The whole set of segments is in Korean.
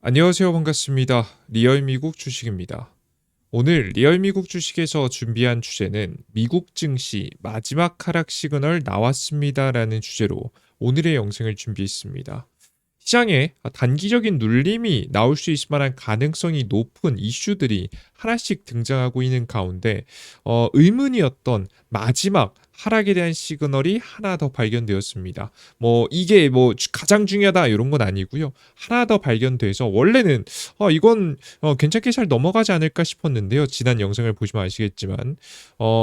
안녕하세요. 반갑습니다. 리얼 미국 주식입니다. 오늘 리얼 미국 주식에서 준비한 주제는 미국 증시 마지막 하락 시그널 나왔습니다라는 주제로 오늘의 영상을 준비했습니다. 시장에 단기적인 눌림이 나올 수 있을 만한 가능성이 높은 이슈들이 하나씩 등장하고 있는 가운데 의문이었던 마지막 하락에 대한 시그널이 하나 더 발견되었습니다. 이게 가장 중요하다 이런 건 아니고요. 하나 더 발견돼서 원래는 이건 괜찮게 잘 넘어가지 않을까 싶었는데요. 지난 영상을 보시면 아시겠지만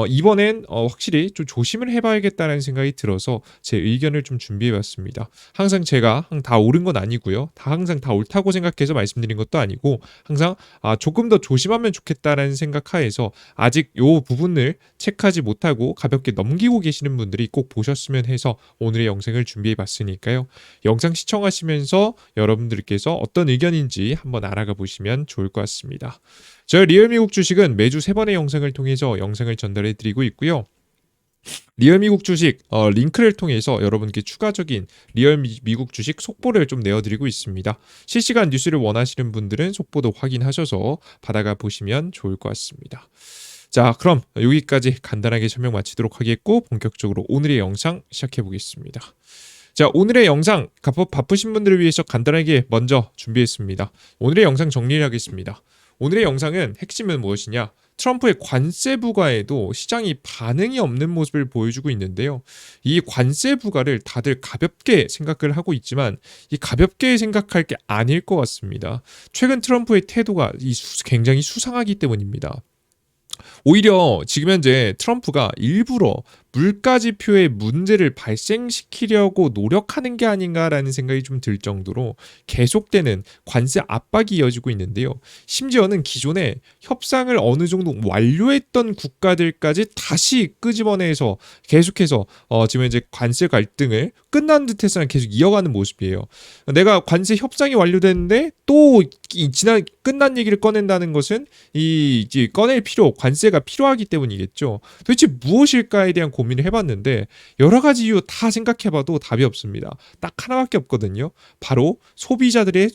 이번엔 확실히 좀 조심을 해봐야겠다는 생각이 들어서 제 의견을 좀 준비해봤습니다. 항상 제가 다 옳은 건 아니고요. 항상 다 옳다고 생각해서 말씀드린 것도 아니고 항상 조금 더 조심하면 좋겠다라는 생각하에서 아직 요 부분을 체크하지 못하고 가볍게 넘기고 계시는 분들이 꼭 보셨으면 해서 오늘의 영상을 준비해 봤으니까요. 영상 시청하시면서 여러분들께서 어떤 의견인지 한번 알아가 보시면 좋을 것 같습니다. 저희 리얼미국 주식은 매주 3번의 영상을 통해서 영상을 전달해 드리고 있고요. 리얼미국 주식 링크를 통해서 여러분께 추가적인 리얼미국 주식 속보를 좀 내어드리고 있습니다. 실시간 뉴스를 원하시는 분들은 속보도 확인하셔서 받아가 보시면 좋을 것 같습니다. 자, 그럼 여기까지 간단하게 설명 마치도록 하겠고 본격적으로 오늘의 영상 시작해 보겠습니다. 자, 오늘의 영상 바쁘신 분들을 위해서 간단하게 먼저 준비했습니다. 오늘의 영상 정리를 하겠습니다. 오늘의 영상은 핵심은 무엇이냐? 트럼프의 관세 부과에도 시장이 반응이 없는 모습을 보여주고 있는데요. 이 관세 부과를 다들 가볍게 생각을 하고 있지만 이 가볍게 생각할 게 아닐 것 같습니다. 최근 트럼프의 태도가 굉장히 수상하기 때문입니다. 오히려 지금 현재 트럼프가 일부러 물가 지표의 문제를 발생시키려고 노력하는 게 아닌가라는 생각이 좀 들 정도로 계속되는 관세 압박이 이어지고 있는데요. 심지어는 기존에 협상을 어느 정도 완료했던 국가들까지 다시 끄집어내서 계속해서 지금 이제 관세 갈등을 끝난 듯해서는 계속 이어가는 모습이에요. 내가 관세 협상이 완료됐는데 또 지난 끝난 얘기를 꺼낸다는 것은 이제 꺼낼 관세가 필요하기 때문이겠죠. 도대체 무엇일까에 대한 고민을 해봤는데 여러 가지 이유 다 생각해봐도 답이 없습니다. 딱 하나밖에 없거든요. 바로 소비자들의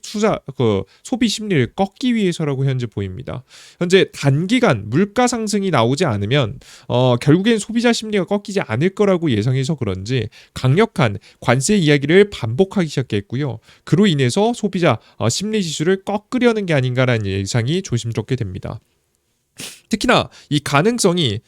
소비 심리를 꺾기 위해서라고 현재 보입니다. 현재 단기간 물가 상승이 나오지 않으면 결국엔 소비자 심리가 꺾이지 않을 거라고 예상해서 그런지 강력한 관세 이야기를 반복하기 시작했고요. 그로 인해서 소비자 심리 지수를 꺾으려는 게 아닌가라는 예상이 조심스럽게 됩니다. 특히나 이 가능성이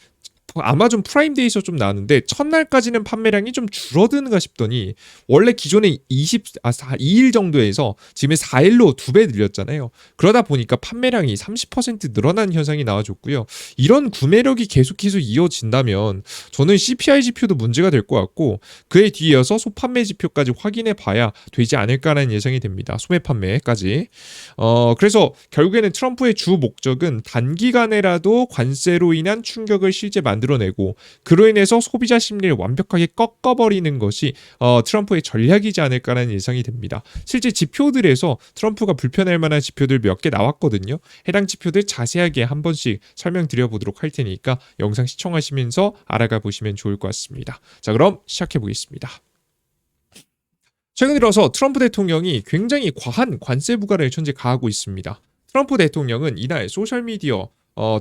아마존 프라임데이에서 좀 나왔는데 첫날까지는 판매량이 좀 줄어드는가 싶더니 원래 기존에 2일 정도에서 지금 4일로 2배 늘렸잖아요. 그러다 보니까 판매량이 30% 늘어나는 현상이 나와줬고요. 이런 구매력이 계속해서 이어진다면 저는 CPI 지표도 문제가 될 것 같고 그에 뒤이어서 소판매 지표까지 확인해 봐야 되지 않을까라는 예상이 됩니다. 소매 판매까지. 그래서 결국에는 트럼프의 주 목적은 단기간에라도 관세로 인한 충격을 실제 만들어내고 그로 인해서 소비자 심리를 완벽하게 꺾어버리는 것이 트럼프의 전략이지 않을까라는 예상이 됩니다. 실제 지표들에서 트럼프가 불편할 만한 지표들 몇 개 나왔거든요. 해당 지표들 자세하게 한 번씩 설명드려보도록 할 테니까 영상 시청하시면서 알아가 보시면 좋을 것 같습니다. 자, 그럼 시작해 보겠습니다. 최근 들어서 트럼프 대통령이 굉장히 과한 관세 부과를 현재 가하고 있습니다. 트럼프 대통령은 이날 소셜미디어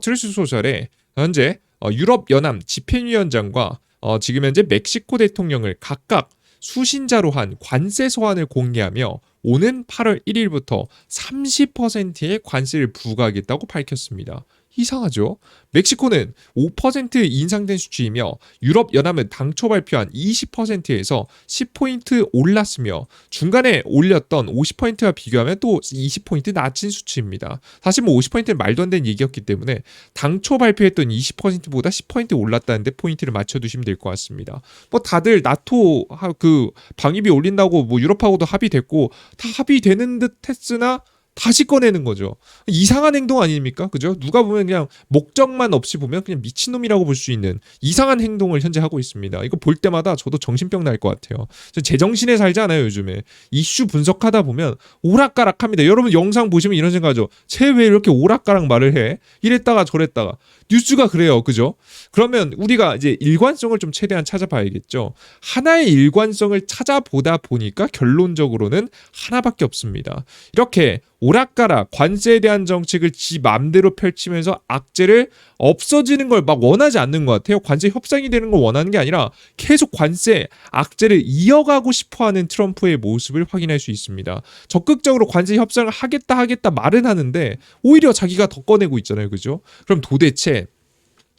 트루스 소셜에 현재 유럽연합 집행위원장과 지금 현재 멕시코 대통령을 각각 수신자로 한 관세 서한을 공개하며 오는 8월 1일부터 30%의 관세를 부과하겠다고 밝혔습니다. 이상하죠? 멕시코는 5% 인상된 수치이며 유럽연합은 당초 발표한 20%에서 10포인트 올랐으며 중간에 올렸던 50%와 비교하면 또 20포인트 낮은 수치입니다. 사실 50%는 말도 안 되는 얘기였기 때문에 당초 발표했던 20%보다 10포인트 올랐다는데 포인트를 맞춰두시면 될 것 같습니다. 다들 나토 방위비 올린다고 유럽하고도 합의됐고 다 합의되는 듯 했으나 다시 꺼내는 거죠. 이상한 행동 아닙니까? 그죠? 누가 보면 그냥 목적만 없이 보면 그냥 미친놈이라고 볼 수 있는 이상한 행동을 현재 하고 있습니다. 이거 볼 때마다 저도 정신병 날 것 같아요. 제정신에 살지 않아요, 요즘에. 이슈 분석하다 보면 오락가락합니다. 여러분 영상 보시면 이런 생각하죠. 쟤 왜 이렇게 오락가락 말을 해? 이랬다가 저랬다가. 뉴스가 그래요. 그죠? 그러면 우리가 이제 일관성을 좀 최대한 찾아봐야겠죠. 하나의 일관성을 찾아보다 보니까 결론적으로는 하나밖에 없습니다. 이렇게 오락가락 관세에 대한 정책을 지 맘대로 펼치면서 악재를 없어지는 걸 막 원하지 않는 것 같아요. 관세 협상이 되는 걸 원하는 게 아니라 계속 관세 악재를 이어가고 싶어하는 트럼프의 모습을 확인할 수 있습니다. 적극적으로 관세 협상을 하겠다 말은 하는데 오히려 자기가 더 꺼내고 있잖아요. 그죠? 그럼 도대체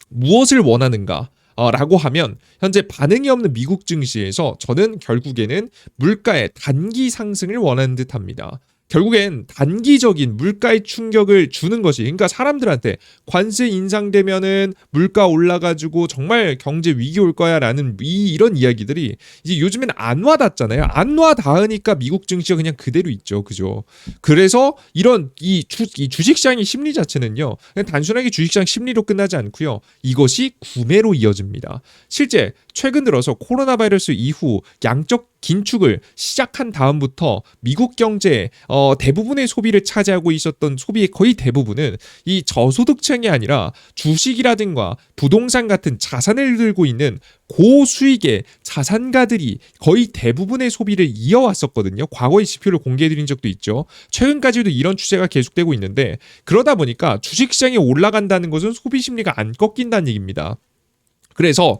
무엇을 원하는가? 라고 하면 현재 반응이 없는 미국 증시에서 저는 결국에는 물가의 단기 상승을 원하는 듯합니다. 결국엔 단기적인 물가의 충격을 주는 것이, 그러니까 사람들한테 관세 인상되면은 물가 올라가지고 정말 경제 위기 올 거야라는 이런 이야기들이 이제 요즘엔 안 와닿잖아요. 안 와닿으니까 미국 증시가 그냥 그대로 있죠, 그죠? 그래서 이런 이 주식시장의 심리 자체는요, 그냥 단순하게 주식시장 심리로 끝나지 않고요, 이것이 구매로 이어집니다. 실제 최근 들어서 코로나 바이러스 이후 양적 긴축을 시작한 다음부터 미국 경제의 대부분의 소비를 차지하고 있었던 소비의 거의 대부분은 이 저소득층이 아니라 주식이라든가 부동산 같은 자산을 들고 있는 고수익의 자산가들이 거의 대부분의 소비를 이어왔었거든요. 과거의 지표를 공개해드린 적도 있죠. 최근까지도 이런 추세가 계속되고 있는데, 그러다 보니까 주식시장이 올라간다는 것은 소비 심리가 안 꺾인다는 얘기입니다. 그래서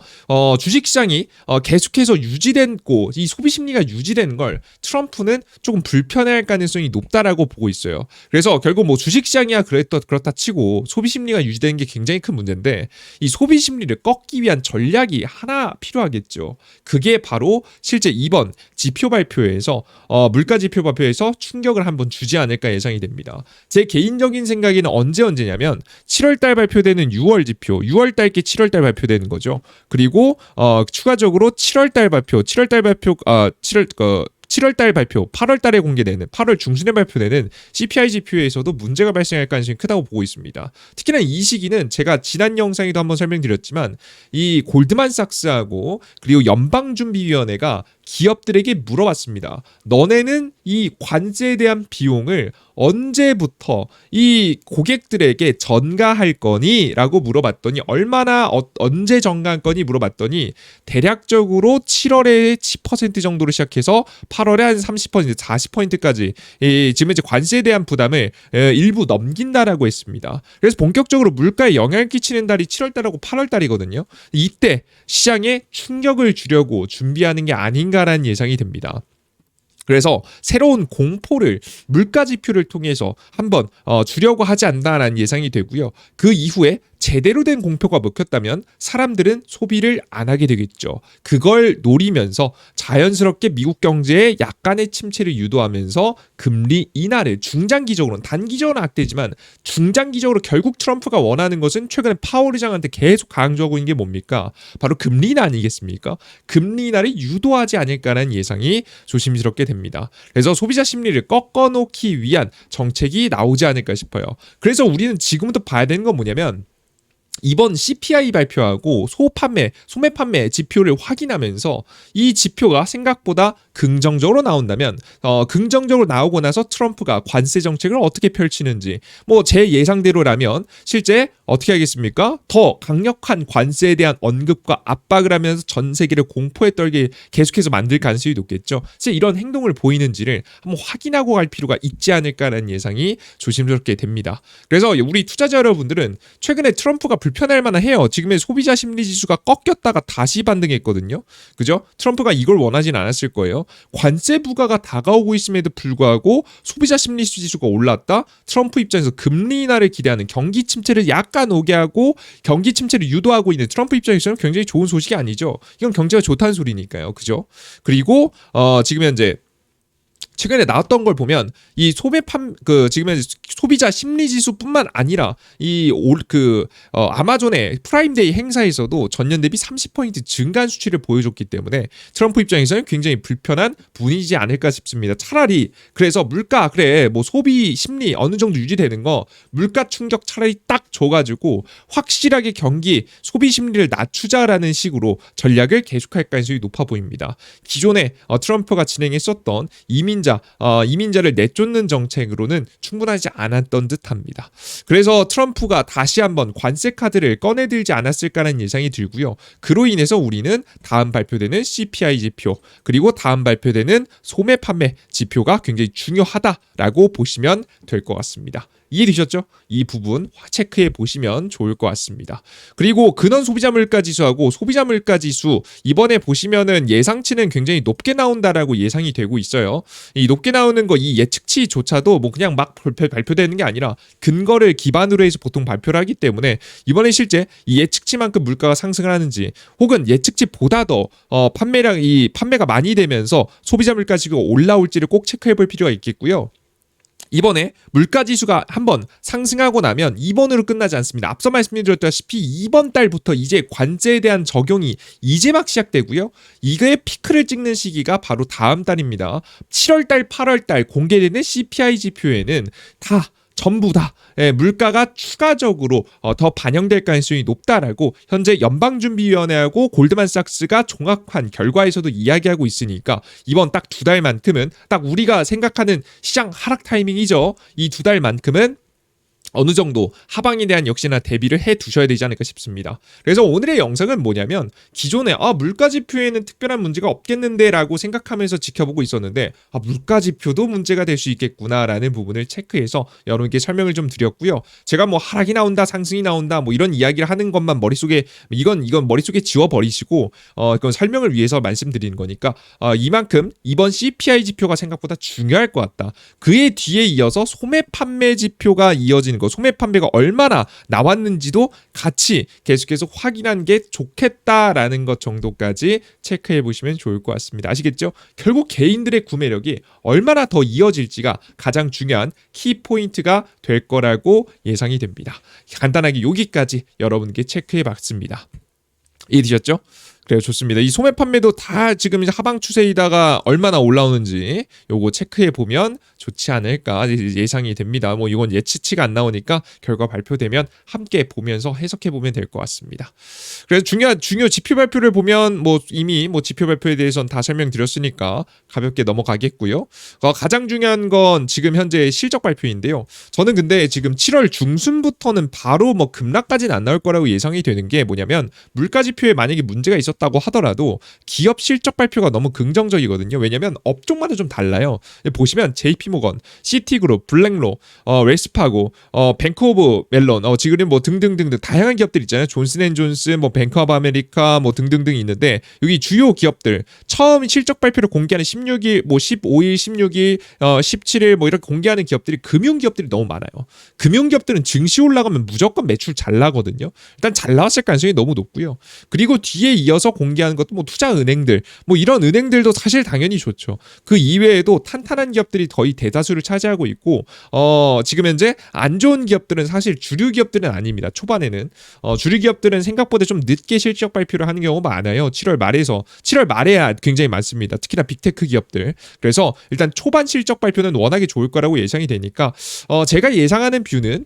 주식시장이 계속해서 유지되고 이 소비 심리가 유지되는 걸 트럼프는 조금 불편해할 가능성이 높다라고 보고 있어요. 그래서 결국 뭐 주식시장이야 그렇다 치고 소비 심리가 유지되는 게 굉장히 큰 문제인데, 이 소비 심리를 꺾기 위한 전략이 하나 필요하겠죠. 그게 바로 실제 이번 지표 발표에서 물가 지표 발표에서 충격을 한번 주지 않을까 예상이 됩니다. 제 개인적인 생각에는 언제냐면 7월달 발표되는 6월 지표, 6월달께 7월달 발표되는 거죠. 그리고 추가적으로 7월달 발표, 8월달에 공개되는 8월 중순에 발표되는 CPI 지표에서도 문제가 발생할 가능성이 크다고 보고 있습니다. 특히나 이 시기는 제가 지난 영상에도 한번 설명드렸지만 이 골드만삭스하고 그리고 연방준비위원회가 기업들에게 물어봤습니다. 너네는 이 관세에 대한 비용을 언제부터 이 고객들에게 전가할 거니? 라고 물어봤더니 언제 전가할 거니? 물어봤더니 대략적으로 7월에 10% 정도로 시작해서 8월에 한 30%, 40%까지 지금 이제 관세에 대한 부담을 일부 넘긴다라고 했습니다. 그래서 본격적으로 물가에 영향을 끼치는 달이 7월달하고 8월달이거든요. 이때 시장에 충격을 주려고 준비하는 게 아닌가라는 예상이 됩니다. 그래서 새로운 공포를 물가 지표를 통해서 한번 주려고 하지 않나라는 예상이 되고요. 그 이후에 제대로 된 공표가 먹혔다면 사람들은 소비를 안 하게 되겠죠. 그걸 노리면서 자연스럽게 미국 경제에 약간의 침체를 유도하면서 금리 인하를 중장기적으로는, 단기적으로는 악되지만 중장기적으로 결국 트럼프가 원하는 것은 최근에 파월 의장한테 계속 강조하고 있는 게 뭡니까? 바로 금리 인하 아니겠습니까? 금리 인하를 유도하지 않을까라는 예상이 조심스럽게 됩니다. 그래서 소비자 심리를 꺾어놓기 위한 정책이 나오지 않을까 싶어요. 그래서 우리는 지금부터 봐야 되는 건 뭐냐면, 이번 CPI 발표하고 소매 판매 지표를 확인하면서 이 지표가 생각보다 긍정적으로 나온다면 긍정적으로 나오고 나서 트럼프가 관세 정책을 어떻게 펼치는지, 뭐 제 예상대로라면 실제 어떻게 하겠습니까? 더 강력한 관세에 대한 언급과 압박을 하면서 전 세계를 공포에 떨게 계속해서 만들 가능성이 높겠죠. 그래서 이런 행동을 보이는지를 한번 확인하고 갈 필요가 있지 않을까라는 예상이 조심스럽게 됩니다. 그래서 우리 투자자 여러분들은 최근에 트럼프가 불편할 만해요. 지금의 소비자 심리 지수가 꺾였다가 다시 반등했거든요. 그죠? 트럼프가 이걸 원하진 않았을 거예요. 관세 부과가 다가오고 있음에도 불구하고 소비자 심리 지수가 올랐다. 트럼프 입장에서 금리 인하를 기대하는, 경기 침체를 약간 오게 하고 경기 침체를 유도하고 있는 트럼프 입장에서는 굉장히 좋은 소식이 아니죠. 이건 경제가 좋다는 소리니까요. 그죠? 그리고 지금 현재 최근에 나왔던 걸 보면 이 지금 소비자 심리 지수뿐만 아니라 아마존의 프라임데이 행사에서도 전년 대비 30% 증가한 수치를 보여줬기 때문에 트럼프 입장에서는 굉장히 불편한 분위기지 않을까 싶습니다. 차라리 그래서 물가 뭐 소비 심리 어느 정도 유지되는 거 물가 충격 차라리 딱 줘가지고 확실하게 경기 소비 심리를 낮추자라는 식으로 전략을 계속할 가능성이 높아 보입니다. 기존에 트럼프가 진행했었던 이민자 이민자를 내쫓는 정책으로는 충분하지 않았던 듯합니다. 그래서 트럼프가 다시 한번 관세 카드를 꺼내들지 않았을까라는 예상이 들고요. 그로 인해서 우리는 다음 발표되는 CPI 지표 그리고 다음 발표되는 소매 판매 지표가 굉장히 중요하다라고 보시면 될 것 같습니다. 이해되셨죠? 이 부분 체크해 보시면 좋을 것 같습니다. 그리고 근원 소비자 물가 지수하고 소비자 물가 지수 이번에 보시면은 예상치는 굉장히 높게 나온다라고 예상이 되고 있어요. 이 높게 나오는 거 이 예측치조차도 뭐 그냥 막 발표되는 게 아니라 근거를 기반으로 해서 보통 발표를 하기 때문에 이번에 실제 이 예측치만큼 물가가 상승을 하는지 혹은 예측치보다 더 판매가 많이 되면서 소비자 물가 지수가 올라올지를 꼭 체크해 볼 필요가 있겠고요. 이번에 물가지수가 한번 상승하고 나면 2번으로 끝나지 않습니다. 앞서 말씀드렸다시피 이번 달부터 이제 관세에 대한 적용이 이제 막 시작되고요. 이거의 피크를 찍는 시기가 바로 다음 달입니다. 7월달, 8월달 공개되는 CPI 지표에는 전부 다 물가가 추가적으로 더 반영될 가능성이 높다라고 현재 연방준비위원회하고 골드만삭스가 종합한 결과에서도 이야기하고 있으니까 이번 딱 2달만큼은 딱 우리가 생각하는 시장 하락 타이밍이죠. 이 2달만큼은 어느 정도 하방에 대한 역시나 대비를 해 두셔야 되지 않을까 싶습니다. 그래서 오늘의 영상은 뭐냐면 기존에 물가지표에는 특별한 문제가 없겠는데 라고 생각하면서 지켜보고 있었는데 물가지표도 문제가 될 수 있겠구나 라는 부분을 체크해서 여러분께 설명을 좀 드렸고요. 제가 뭐 하락이 나온다 상승이 나온다 뭐 이런 이야기를 하는 것만 머릿속에 이건 머릿속에 지워버리시고 그건 설명을 위해서 말씀드리는 거니까 이만큼 이번 CPI 지표가 생각보다 중요할 것 같다. 그에 뒤에 이어서 소매 판매 지표가 이어지는 소매 판매가 얼마나 나왔는지도 같이 계속해서 확인한 게 좋겠다라는 것 정도까지 체크해 보시면 좋을 것 같습니다. 아시겠죠? 결국 개인들의 구매력이 얼마나 더 이어질지가 가장 중요한 키포인트가 될 거라고 예상이 됩니다. 간단하게 여기까지 여러분께 체크해 봤습니다. 이해되셨죠? 그래요, 좋습니다. 이 소매 판매도 다 지금 이제 하방 추세이다가 얼마나 올라오는지 요거 체크해 보면 좋지 않을까 예상이 됩니다. 뭐 이건 예측치가 안 나오니까 결과 발표되면 함께 보면서 해석해 보면 될 것 같습니다. 그래서 중요 지표 발표를 보면 뭐 이미 뭐 지표 발표에 대해서는 다 설명드렸으니까 가볍게 넘어가겠고요. 가장 중요한 건 지금 현재 실적 발표인데요. 저는 근데 지금 7월 중순부터는 바로 뭐 급락까지는 안 나올 거라고 예상이 되는 게 뭐냐면 물가 지표에 만약에 문제가 있었다고 하더라도 기업 실적 발표가 너무 긍정적이거든요. 왜냐면 업종마다 좀 달라요. 보시면 JP모건, 시티그룹, 블랙로, 웰스파고, 뱅크 오브 멜론, 지금 뭐 등등등등 다양한 기업들 있잖아요. 존슨앤존슨, 뭐 뱅크 오브 아메리카, 뭐 등등등 있는데 여기 주요 기업들 처음 실적 발표를 공개하는 16일, 뭐 15일, 16일, 17일 뭐 이렇게 공개하는 기업들이 금융 기업들이 너무 많아요. 금융 기업들은 증시 올라가면 무조건 매출 잘 나거든요. 일단 잘 나왔을 가능성이 너무 높고요. 그리고 뒤에 이어서 공개하는 것도 뭐 투자은행들, 뭐 이런 은행들도 사실 당연히 좋죠. 그 이외에도 탄탄한 기업들이 거의 대다수를 차지하고 있고, 지금 현재 안 좋은 기업들은 사실 주류 기업들은 아닙니다. 초반에는 주류 기업들은 생각보다 좀 늦게 실적 발표를 하는 경우가 많아요. 7월 말에야 굉장히 많습니다. 특히나 빅테크 기업들. 그래서 일단 초반 실적 발표는 워낙에 좋을 거라고 예상이 되니까 제가 예상하는 뷰는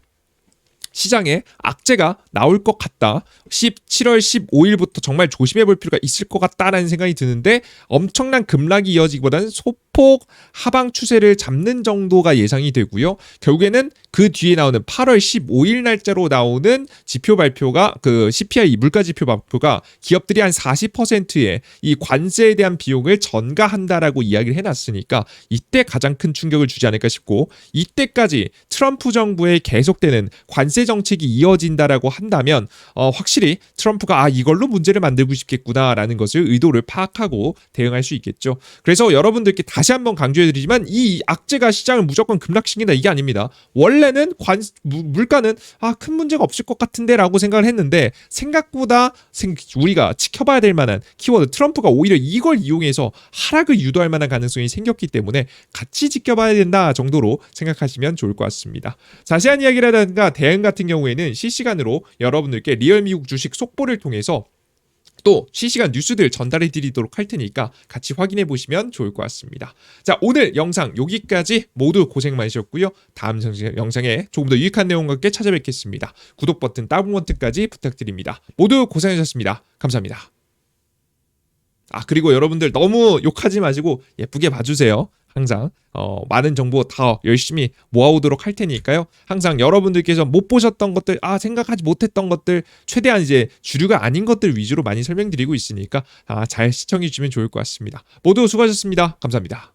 시장에 악재가 나올 것 같다. 7월 15일부터 정말 조심해 볼 필요가 있을 것 같다라는 생각이 드는데 엄청난 급락이 이어지기보다는 소폭 하방 추세를 잡는 정도가 예상이 되고요. 결국에는 그 뒤에 나오는 8월 15일 날짜로 나오는 지표 발표가 그 CPI 물가 지표 발표가 기업들이 한 40%의 이 관세에 대한 비용을 전가한다라고 이야기를 해놨으니까 이때 가장 큰 충격을 주지 않을까 싶고 이때까지 트럼프 정부의 계속되는 관세 정책이 이어진다라고 한다면 확실히 트럼프가 이걸로 문제를 만들고 싶겠구나라는 것을 의도를 파악하고 대응할 수 있겠죠. 그래서 여러분들께 다시 한번 강조해드리지만 이 악재가 시장을 무조건 급락시킨다 이게 아닙니다. 원래는 물가는 큰 문제가 없을 것 같은데 라고 생각을 했는데 생각보다 우리가 지켜봐야 될 만한 키워드 트럼프가 오히려 이걸 이용해서 하락을 유도할 만한 가능성이 생겼기 때문에 같이 지켜봐야 된다 정도로 생각하시면 좋을 것 같습니다. 자세한 이야기라든가 대응 같은 경우에는 실시간으로 여러분들께 리얼 미국 주식 속보를 통해서 또 실시간 뉴스들 전달해 드리도록 할 테니까 같이 확인해 보시면 좋을 것 같습니다. 자, 오늘 영상 여기까지 모두 고생 많으셨고요. 다음 영상에 조금 더 유익한 내용과 함께 찾아뵙겠습니다. 구독 버튼, 따봉 버튼까지 부탁드립니다. 모두 고생하셨습니다. 감사합니다. 그리고 여러분들 너무 욕하지 마시고 예쁘게 봐주세요. 항상 많은 정보 다 열심히 모아오도록 할 테니까요. 항상 여러분들께서 못 보셨던 것들, 생각하지 못했던 것들, 최대한 이제 주류가 아닌 것들 위주로 많이 설명드리고 있으니까 잘 시청해 주시면 좋을 것 같습니다. 모두 수고하셨습니다. 감사합니다.